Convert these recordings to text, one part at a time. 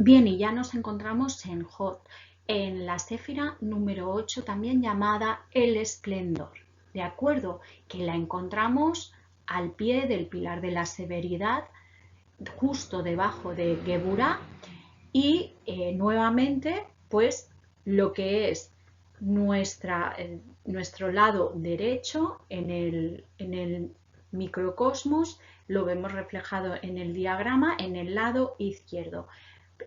Bien, y ya nos encontramos en Hod, en la séfira número 8, también llamada el esplendor, ¿de acuerdo? Que la encontramos al pie del pilar de la severidad, justo debajo de Geburah, y nuevamente, pues lo que es nuestro lado derecho en el microcosmos, lo vemos reflejado en el diagrama en el lado izquierdo.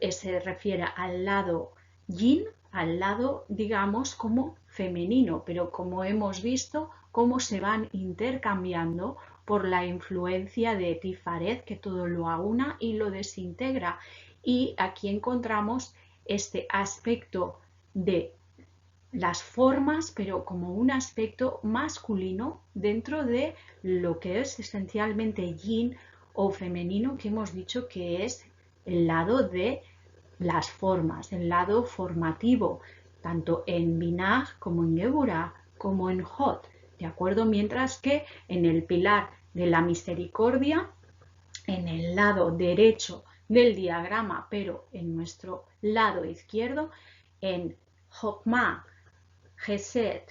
Se refiere al lado yin, al lado, digamos, como femenino, pero como hemos visto, cómo se van intercambiando por la influencia de Tifaret, que todo lo aúna y lo desintegra. Y aquí encontramos este aspecto de las formas, pero como un aspecto masculino dentro de lo que es esencialmente yin o femenino, que hemos dicho que es el lado de las formas, el lado formativo, tanto en Binah como en Geburah como en Hod, ¿de acuerdo? Mientras que en el pilar de la misericordia, en el lado derecho del diagrama, pero en nuestro lado izquierdo, en Hokmah, Gesed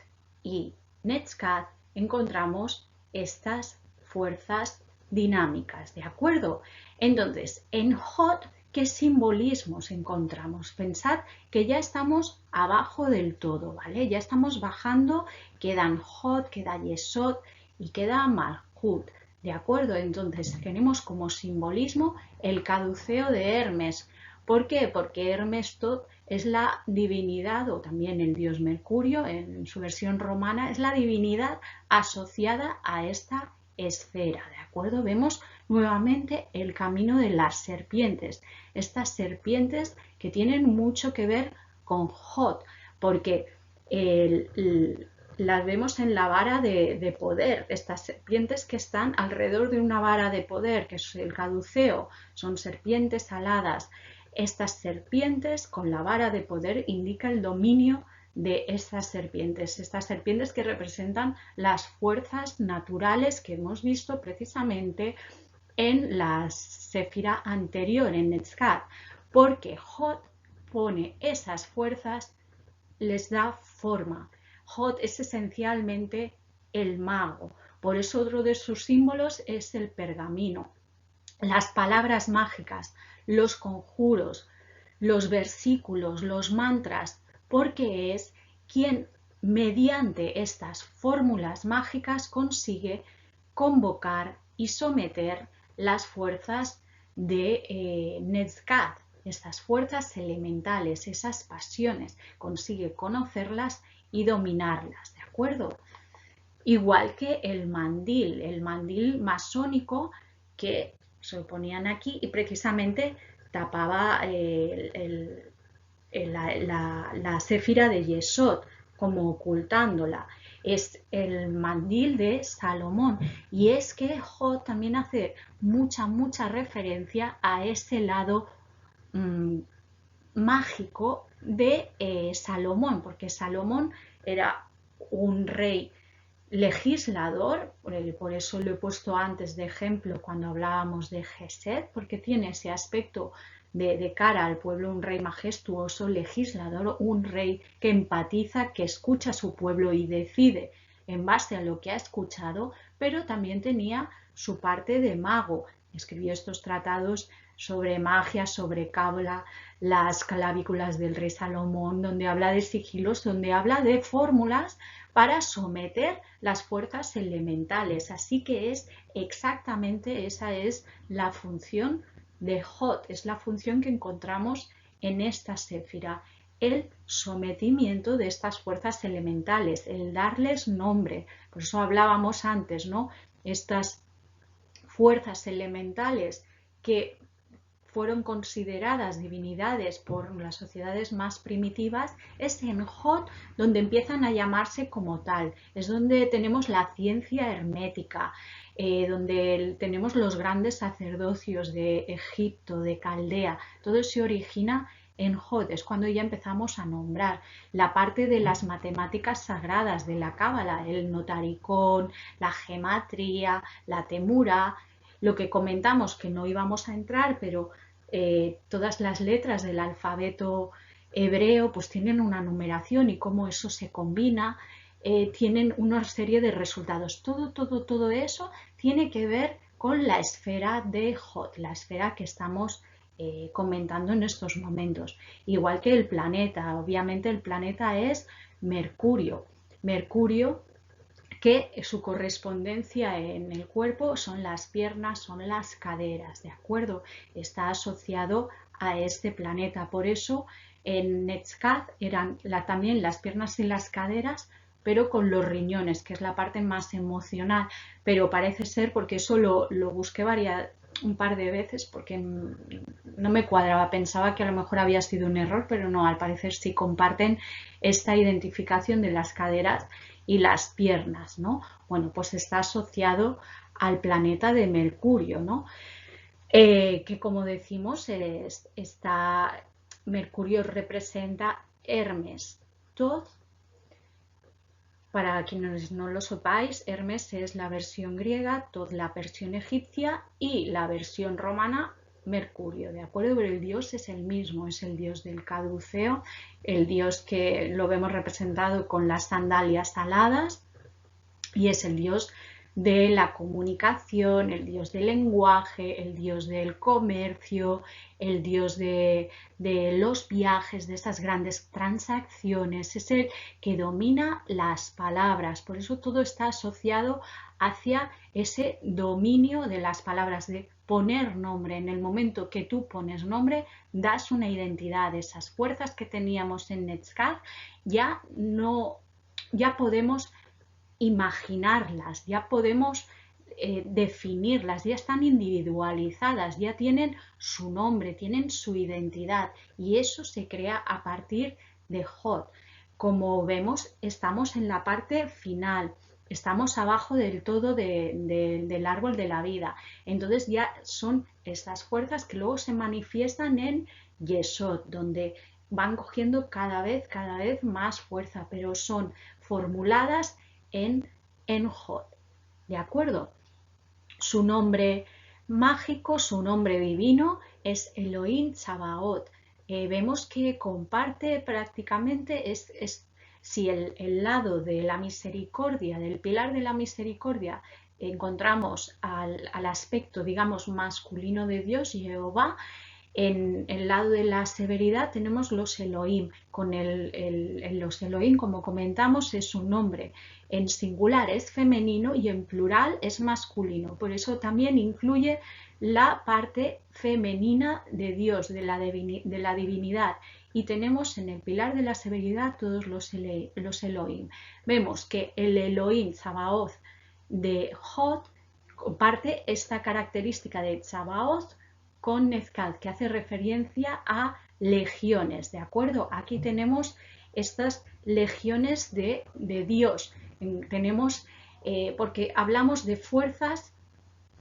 y Netzkat, encontramos estas fuerzas dinámicas, ¿de acuerdo? Entonces, en Hod, ¿qué simbolismos encontramos? Pensad que ya estamos abajo del todo, ¿vale? Ya estamos bajando, quedan Hod, queda Yesod y queda Malhut, ¿de acuerdo? Entonces, tenemos como simbolismo el caduceo de Hermes. ¿Por qué? Porque Hermes Tot es la divinidad, o también el dios Mercurio, en su versión romana, es la divinidad asociada a esta esfera, ¿de acuerdo? Vemos nuevamente el camino de las serpientes, estas serpientes que tienen mucho que ver con Hod, porque las vemos en la vara de poder, estas serpientes que están alrededor de una vara de poder, que es el caduceo, son serpientes aladas. Estas serpientes con la vara de poder indica el dominio de estas serpientes que representan las fuerzas naturales que hemos visto precisamente en la séfira anterior, en Netzkat, porque Hod pone esas fuerzas, les da forma. Hod es esencialmente el mago, por eso otro de sus símbolos es el pergamino. Las palabras mágicas, los conjuros, los versículos, los mantras, porque es quien mediante estas fórmulas mágicas consigue convocar y someter las fuerzas de Netzkat, estas fuerzas elementales, esas pasiones, consigue conocerlas y dominarlas, ¿de acuerdo? Igual que el mandil masónico que se lo ponían aquí y precisamente tapaba la séfira de Yesod, como ocultándola. Es el mandil de Salomón. Y es que Jod también hace mucha referencia a ese lado mágico de Salomón, porque Salomón era un rey legislador, por eso lo he puesto antes de ejemplo cuando hablábamos de Gesed, porque tiene ese aspecto de cara al pueblo, un rey majestuoso, legislador, un rey que empatiza, que escucha a su pueblo y decide en base a lo que ha escuchado, pero también tenía su parte de mago. Escribió estos tratados sobre magia, sobre cábala, las clavículas del rey Salomón, donde habla de sigilos, donde habla de fórmulas para someter las fuerzas elementales. Así que es exactamente esa es la función de Hod, es la función que encontramos en esta séfira, el sometimiento de estas fuerzas elementales, el darles nombre. Por eso hablábamos antes, ¿no? Estas fuerzas elementales que fueron consideradas divinidades por las sociedades más primitivas, es en Hod donde empiezan a llamarse como tal. Es donde tenemos la ciencia hermética, donde tenemos los grandes sacerdocios de Egipto, de Caldea. Todo se origina en Hod, es cuando ya empezamos a nombrar la parte de las matemáticas sagradas de la cábala, el notaricón, la gematría, la temura, lo que comentamos que no íbamos a entrar, pero todas las letras del alfabeto hebreo pues tienen una numeración y cómo eso se combina, tienen una serie de resultados. Todo eso tiene que ver con la esfera de Hod, la esfera que estamos comentando en estos momentos. Igual que el planeta, obviamente el planeta es Mercurio. Mercurio, que su correspondencia en el cuerpo son las piernas, son las caderas, ¿de acuerdo? Está asociado a este planeta. Por eso en Netzkat eran también las piernas y las caderas, pero con los riñones, que es la parte más emocional. Pero parece ser, porque eso lo busqué un par de veces, porque no me cuadraba, pensaba que a lo mejor había sido un error, pero no, al parecer sí comparten esta identificación de las caderas y las piernas, ¿no? Bueno, pues está asociado al planeta de Mercurio, ¿no? Que como decimos, Mercurio representa Hermes. Thoth, para quienes no lo sepáis, Hermes es la versión griega, Thoth la versión egipcia y la versión romana Mercurio, ¿de acuerdo? Pero el dios es el mismo, es el dios del caduceo, el dios que lo vemos representado con las sandalias aladas y es el dios de la comunicación, el dios del lenguaje, el dios del comercio, el dios de los viajes, de esas grandes transacciones, es el que domina las palabras, por eso todo está asociado hacia ese dominio de las palabras, de poner nombre. En el momento que tú pones nombre, das una identidad. Esas fuerzas que teníamos en Netzkat ya podemos imaginarlas, ya podemos definirlas, ya están individualizadas, ya tienen su nombre, tienen su identidad y eso se crea a partir de Hod. Como vemos, estamos en la parte final, estamos abajo del todo del árbol de la vida. Entonces ya son estas fuerzas que luego se manifiestan en Yesod, donde van cogiendo cada vez más fuerza, pero son formuladas en Hod, ¿de acuerdo? Su nombre mágico, su nombre divino es Elohim Tsabaot. Vemos que comparte prácticamente, si el lado de la misericordia, del pilar de la misericordia, encontramos al aspecto, digamos, masculino de Dios, Jehová. En el lado de la severidad tenemos los Elohim. Con los Elohim, como comentamos, es un nombre. En singular es femenino y en plural es masculino. Por eso también incluye la parte femenina de Dios, de la divinidad. Y tenemos en el pilar de la severidad todos los Elohim. Vemos que el Elohim Tsabaoth de Hod comparte esta característica de Tsabaoth con Netzkat, que hace referencia a legiones, ¿de acuerdo? Aquí tenemos estas legiones de Dios. Tenemos, porque hablamos de fuerzas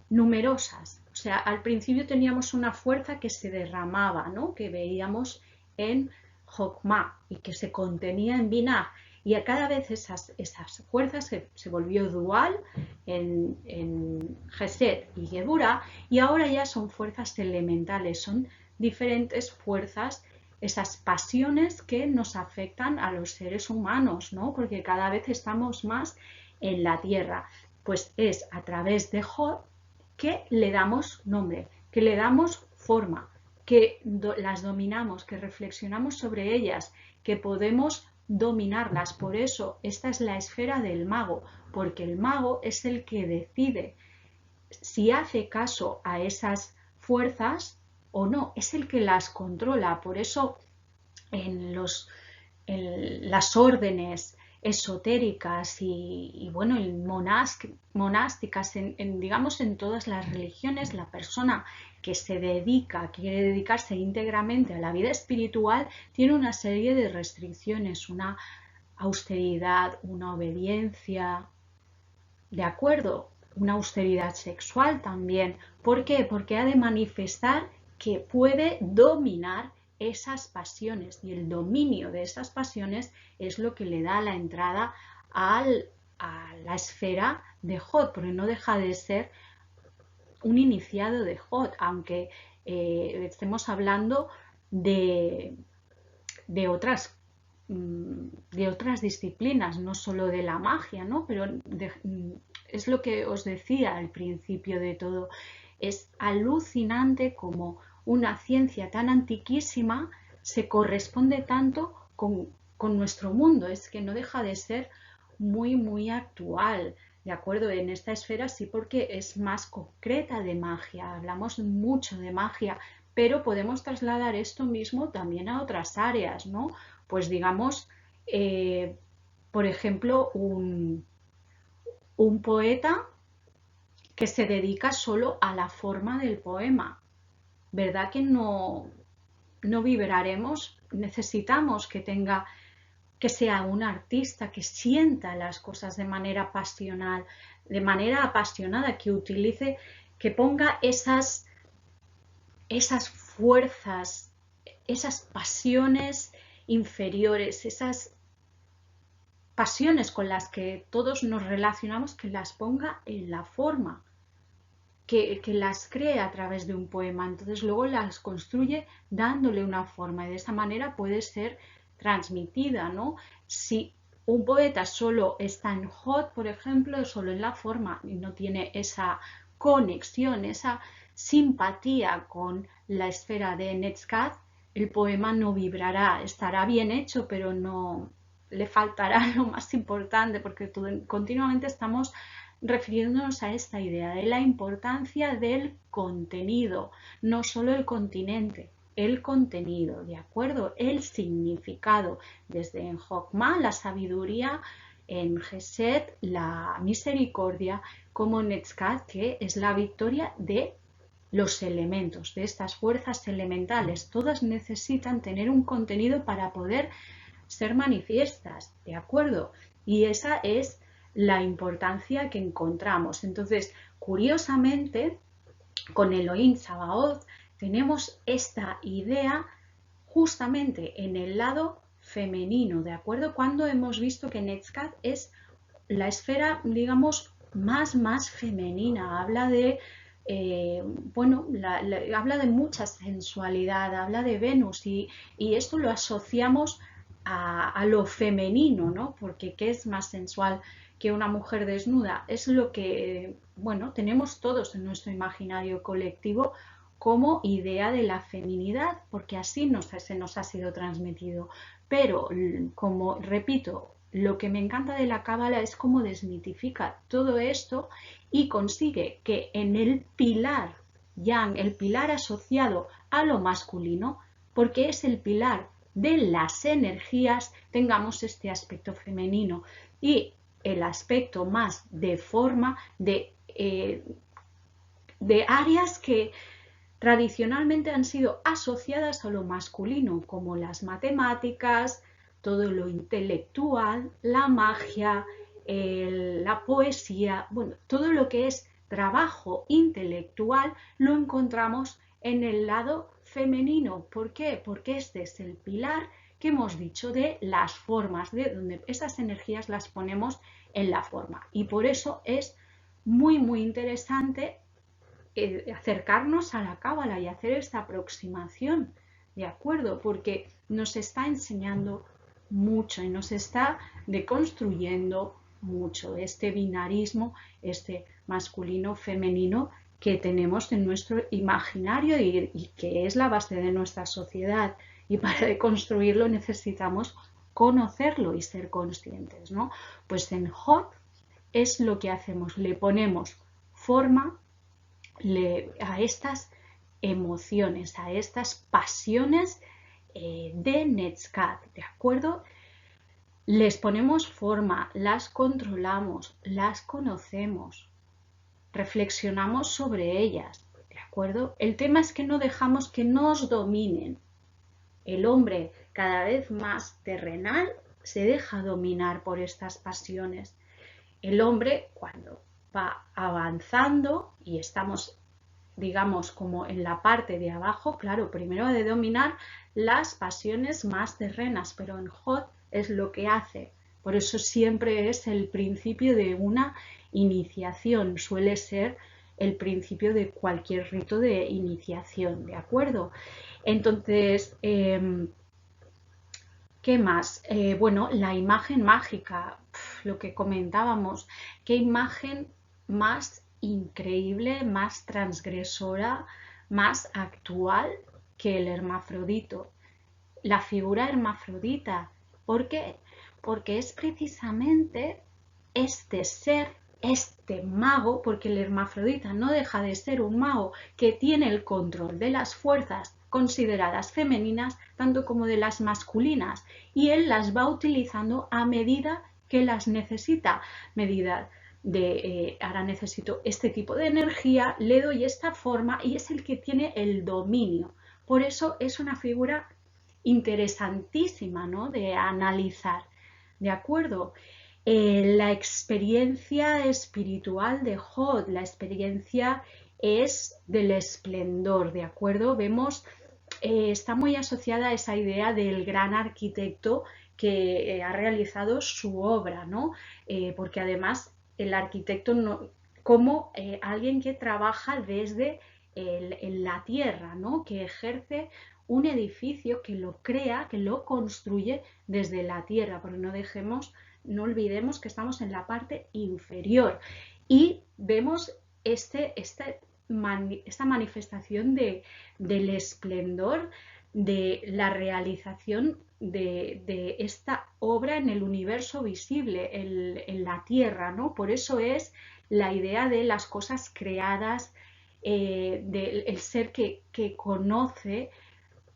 numerosas. O sea, al principio teníamos una fuerza que se derramaba, ¿no? Que veíamos en Jokma y que se contenía en Binah. Y a cada vez esas fuerzas se volvió dual en Gesed y Gebura y ahora ya son fuerzas elementales, son diferentes fuerzas, esas pasiones que nos afectan a los seres humanos, ¿no? Porque cada vez estamos más en la tierra. Pues es a través de Hod que le damos nombre, que le damos forma, que las dominamos, que reflexionamos sobre ellas, que podemos dominarlas. Por eso esta es la esfera del mago, porque el mago es el que decide si hace caso a esas fuerzas o no, es el que las controla. Por eso en las órdenes esotéricas y bueno, monásticas, digamos en todas las religiones, la persona que quiere dedicarse íntegramente a la vida espiritual, tiene una serie de restricciones, una austeridad, una obediencia, ¿de acuerdo? Una austeridad sexual también. ¿Por qué? Porque ha de manifestar que puede dominar esas pasiones y el dominio de esas pasiones es lo que le da la entrada a la esfera de Hod, porque no deja de ser un iniciado de Hod, aunque estemos hablando de, de otras de otras disciplinas, no solo de la magia, ¿no? Pero es lo que os decía al principio de todo. Es alucinante como una ciencia tan antiquísima se corresponde tanto con nuestro mundo. Es que no deja de ser muy, muy actual. ¿De acuerdo? En esta esfera sí, porque es más concreta de magia. Hablamos mucho de magia, pero podemos trasladar esto mismo también a otras áreas, ¿no? Pues digamos, por ejemplo, un poeta que se dedica solo a la forma del poema. ¿Verdad que no vibraremos? Necesitamos que tenga, que sea un artista que sienta las cosas de manera pasional, de manera apasionada, que utilice, que ponga esas fuerzas, esas pasiones inferiores, esas pasiones con las que todos nos relacionamos, que las ponga en la forma, que las cree a través de un poema. Entonces luego las construye dándole una forma y de esa manera puede ser transmitida, ¿no? Si un poeta solo está en Hot, por ejemplo, solo en la forma y no tiene esa conexión, esa simpatía con la esfera de Netskaz, el poema no vibrará, estará bien hecho, pero no le faltará lo más importante, porque continuamente estamos refiriéndonos a esta idea de la importancia del contenido, no solo el continente, el contenido, ¿de acuerdo? El significado, desde en Jokma, la sabiduría, en Gesed, la misericordia, como Netzkat, que es la victoria de los elementos, de estas fuerzas elementales. Todas necesitan tener un contenido para poder ser manifiestas, ¿de acuerdo? Y esa es la importancia que encontramos. Entonces, curiosamente, con Elohim Sabaoth tenemos esta idea justamente en el lado femenino, ¿de acuerdo? Cuando hemos visto que Netzkat es la esfera, digamos, más femenina, habla de bueno, habla de mucha sensualidad, habla de Venus y esto lo asociamos a lo femenino, ¿no? Porque ¿qué es más sensual que una mujer desnuda? Es lo que, bueno, tenemos todos en nuestro imaginario colectivo como idea de la feminidad, porque así se nos ha sido transmitido. Pero, como repito, lo que me encanta de la Cábala es cómo desmitifica todo esto y consigue que en el pilar yang, el pilar asociado a lo masculino, porque es el pilar de las energías, tengamos este aspecto femenino y el aspecto más de forma de áreas que tradicionalmente han sido asociadas a lo masculino, como las matemáticas, todo lo intelectual, la magia, la poesía, bueno, todo lo que es trabajo intelectual lo encontramos en el lado femenino. ¿Por qué? Porque este es el pilar que hemos dicho de las formas, de donde esas energías las ponemos en la forma. Y por eso es muy, muy interesante acercarnos a la Cábala y hacer esta aproximación, ¿de acuerdo? Porque nos está enseñando mucho y nos está deconstruyendo mucho este binarismo, este masculino-femenino que tenemos en nuestro imaginario y que es la base de nuestra sociedad. Y para deconstruirlo necesitamos conocerlo y ser conscientes, ¿no? Pues en Hot es lo que hacemos, le ponemos forma a estas emociones, a estas pasiones de Netzkat, ¿de acuerdo? Les ponemos forma, las controlamos, las conocemos, reflexionamos sobre ellas, ¿de acuerdo? El tema es que no dejamos que nos dominen. El hombre cada vez más terrenal se deja dominar por estas pasiones. El hombre, cuando va avanzando y estamos, digamos, como en la parte de abajo, claro, primero ha de dominar las pasiones más terrenas, pero en Hot es lo que hace. Por eso siempre es el principio de una iniciación, suele ser el principio de cualquier rito de iniciación, ¿de acuerdo? Entonces, ¿qué más? Bueno, la imagen mágica, lo que comentábamos, qué imagen más increíble, más transgresora, más actual que el hermafrodito, la figura hermafrodita. ¿Por qué? Porque es precisamente este ser, este mago, porque el hermafrodita no deja de ser un mago que tiene el control de las fuerzas consideradas femeninas, tanto como de las masculinas, y él las va utilizando a medida que las necesita, medida de ahora necesito este tipo de energía, le doy esta forma y es el que tiene el dominio. Por eso es una figura interesantísima, ¿no?, de analizar, ¿de acuerdo? La experiencia espiritual de Hod, la experiencia es del esplendor, ¿de acuerdo? Vemos, está muy asociada a esa idea del gran arquitecto que ha realizado su obra, ¿no? Porque además el arquitecto, no, como alguien que trabaja desde en la tierra, ¿no?, que ejerce un edificio, que lo crea, que lo construye desde la tierra, porque no olvidemos que estamos en la parte inferior y vemos esta manifestación del esplendor de la realización de esta obra en el universo visible, en la tierra, ¿no? Por eso es la idea de las cosas creadas, del ser que conoce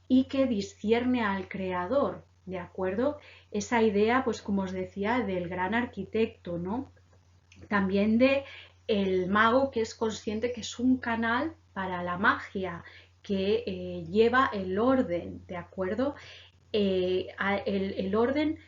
y que discierne al creador, ¿de acuerdo? Esa idea, pues como os decía, del gran arquitecto, ¿no? También de el mago que es consciente que es un canal para la magia, que lleva el orden, ¿de acuerdo? El orden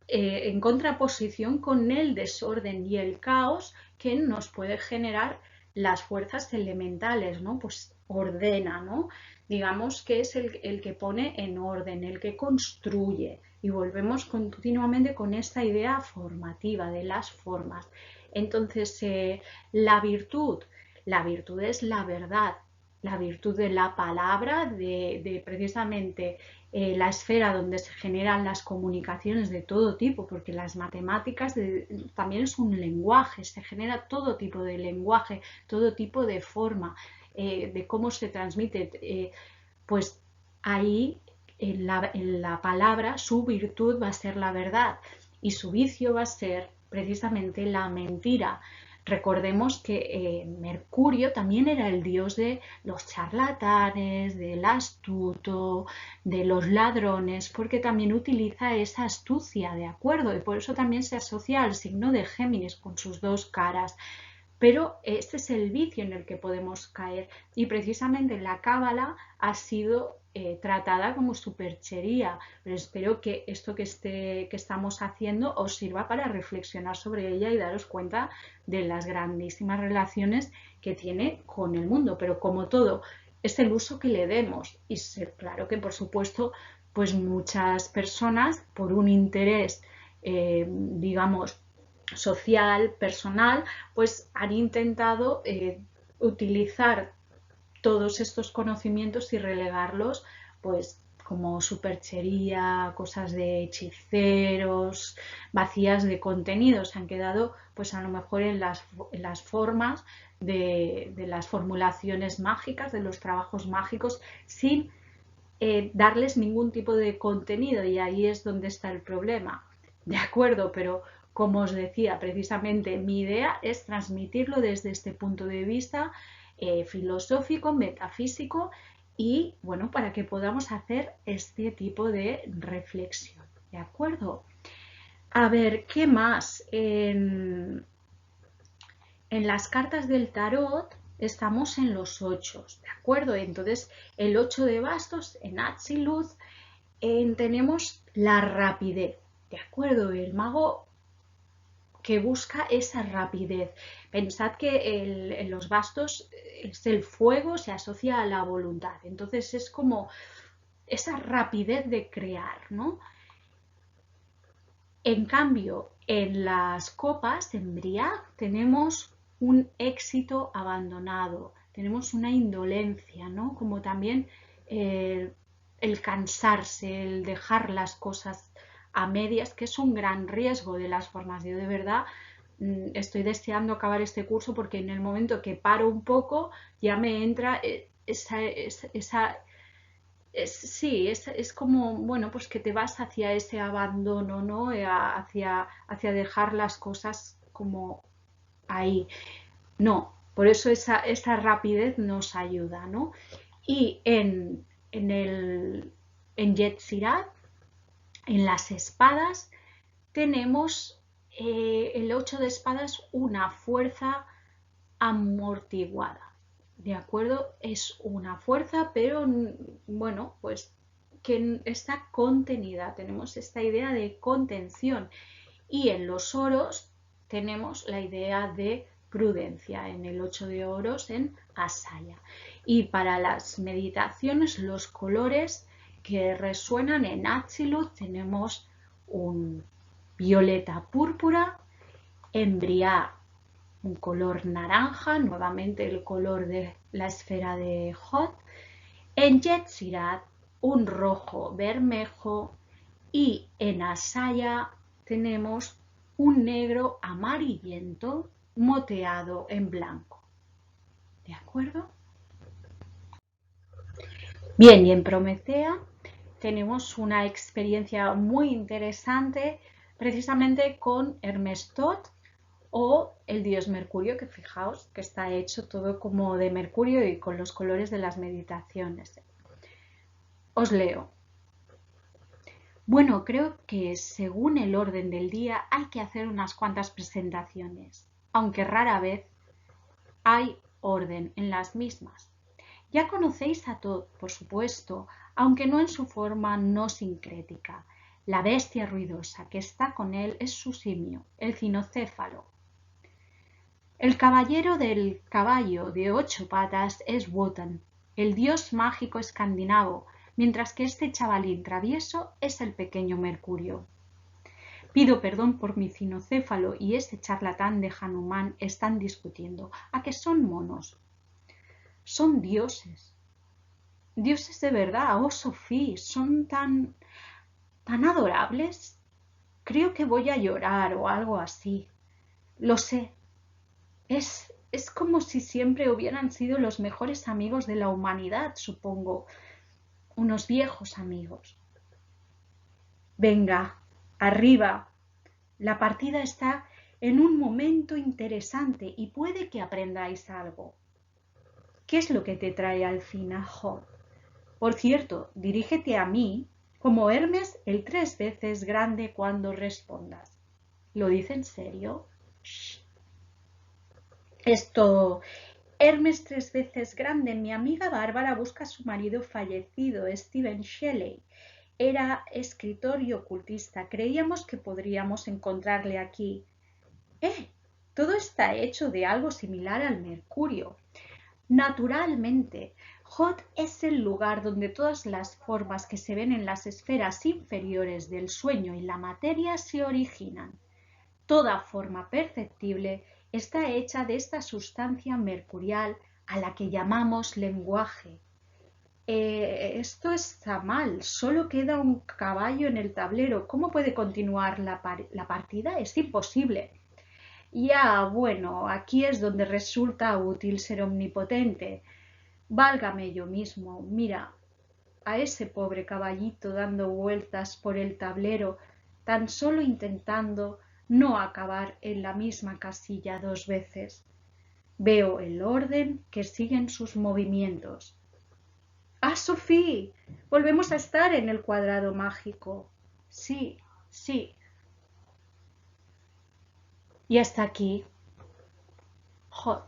en contraposición con el desorden y el caos que nos puede generar las fuerzas elementales, ¿no? Pues ordena, ¿no? Digamos que es el que pone en orden, el que construye. Y volvemos continuamente con esta idea formativa de las formas. Entonces, la virtud es la verdad, la virtud de la palabra, de precisamente la esfera donde se generan las comunicaciones de todo tipo, porque las matemáticas también es un lenguaje, se genera todo tipo de lenguaje, todo tipo de forma, de cómo se transmite, pues ahí en la palabra su virtud va a ser la verdad y su vicio va a ser precisamente la mentira. Recordemos que Mercurio también era el dios de los charlatanes, del astuto, de los ladrones, porque también utiliza esa astucia, ¿de acuerdo? Y por eso también se asocia al signo de Géminis con sus dos caras. Pero este es el vicio en el que podemos caer y precisamente la cábala ha sido tratada como superchería, pero espero que esto que estamos haciendo os sirva para reflexionar sobre ella y daros cuenta de las grandísimas relaciones que tiene con el mundo, pero como todo, es el uso que le demos y claro que por supuesto pues muchas personas por un interés digamos social, personal, pues han intentado utilizar todos estos conocimientos y relegarlos pues como superchería, cosas de hechiceros, vacías de contenido, se han quedado pues a lo mejor en las formas de las formulaciones mágicas, de los trabajos mágicos, sin darles ningún tipo de contenido y ahí es donde está el problema. De acuerdo, pero como os decía, precisamente mi idea es transmitirlo desde este punto de vista filosófico, metafísico y bueno, para que podamos hacer este tipo de reflexión. ¿De acuerdo? A ver, ¿qué más? En las cartas del tarot estamos en los 8, ¿de acuerdo? Entonces, el 8 de bastos en Atziluz tenemos la rapidez, ¿de acuerdo? El mago que busca esa rapidez. Pensad que en los bastos es el fuego, se asocia a la voluntad. Entonces es como esa rapidez de crear, ¿no? En cambio, en las copas, en Briac, tenemos un éxito abandonado, tenemos una indolencia, ¿no? Como también el cansarse, el dejar las cosas a medias, que es un gran riesgo de las formas. Yo de verdad estoy deseando acabar este curso porque en el momento que paro un poco ya me entra sí, es como, bueno, pues que te vas hacia ese abandono, ¿no? Hacia dejar las cosas como ahí. No, por eso esa rapidez nos ayuda, ¿no? Y en Yetsirat, en las espadas, tenemos el 8 de espadas una fuerza amortiguada. ¿De acuerdo? Es una fuerza, pero bueno, pues que está contenida. Tenemos esta idea de contención. Y en los oros tenemos la idea de prudencia, en el 8 de oros en Asaya. Y para las meditaciones, los colores que resuenan en Atzilut tenemos un violeta púrpura, en Briah un color naranja, nuevamente el color de la esfera de Hod, en Yetsirat un rojo bermejo y en Asaya tenemos un negro amarillento moteado en blanco. ¿De acuerdo? Bien, y en Prometea tenemos una experiencia muy interesante precisamente con Hermes Tot o el dios Mercurio, que fijaos que está hecho todo como de Mercurio y con los colores de las meditaciones. Os leo. Bueno, creo que según el orden del día hay que hacer unas cuantas presentaciones, aunque rara vez hay orden en las mismas. Ya conocéis a Tot, por supuesto, aunque no en su forma no sincrética. La bestia ruidosa que está con él es su simio, el cinocéfalo. El caballero del caballo de 8 patas es Wotan, el dios mágico escandinavo, mientras que este chavalín travieso es el pequeño Mercurio. Pido perdón por mi cinocéfalo y este charlatán de Hanuman están discutiendo. ¿A qué son monos? Son dioses. Dioses de verdad, oh Sofía, son tan adorables. Creo que voy a llorar o algo así. Lo sé. Es como si siempre hubieran sido los mejores amigos de la humanidad, supongo. Unos viejos amigos. Venga, arriba. La partida está en un momento interesante y puede que aprendáis algo. ¿Qué es lo que te trae al fin a Hod? Por cierto, dirígete a mí como Hermes el 3 veces grande cuando respondas. ¿Lo dice en serio? Shh. Esto, Hermes 3 veces grande, mi amiga Bárbara busca a su marido fallecido, Stephen Shelley. Era escritor y ocultista. Creíamos que podríamos encontrarle aquí. Todo está hecho de algo similar al mercurio. Naturalmente, Hod es el lugar donde todas las formas que se ven en las esferas inferiores del sueño y la materia se originan. Toda forma perceptible está hecha de esta sustancia mercurial a la que llamamos lenguaje. Esto está mal, solo queda un caballo en el tablero. ¿Cómo puede continuar la partida? Es imposible. Ya, bueno, aquí es donde resulta útil ser omnipotente. Válgame yo mismo, mira, a ese pobre caballito dando vueltas por el tablero, tan solo intentando no acabar en la misma casilla 2 veces. Veo el orden que siguen sus movimientos. ¡Ah, Sofía! Volvemos a estar en el cuadrado mágico. Sí, sí. Y hasta aquí. ¡Joder!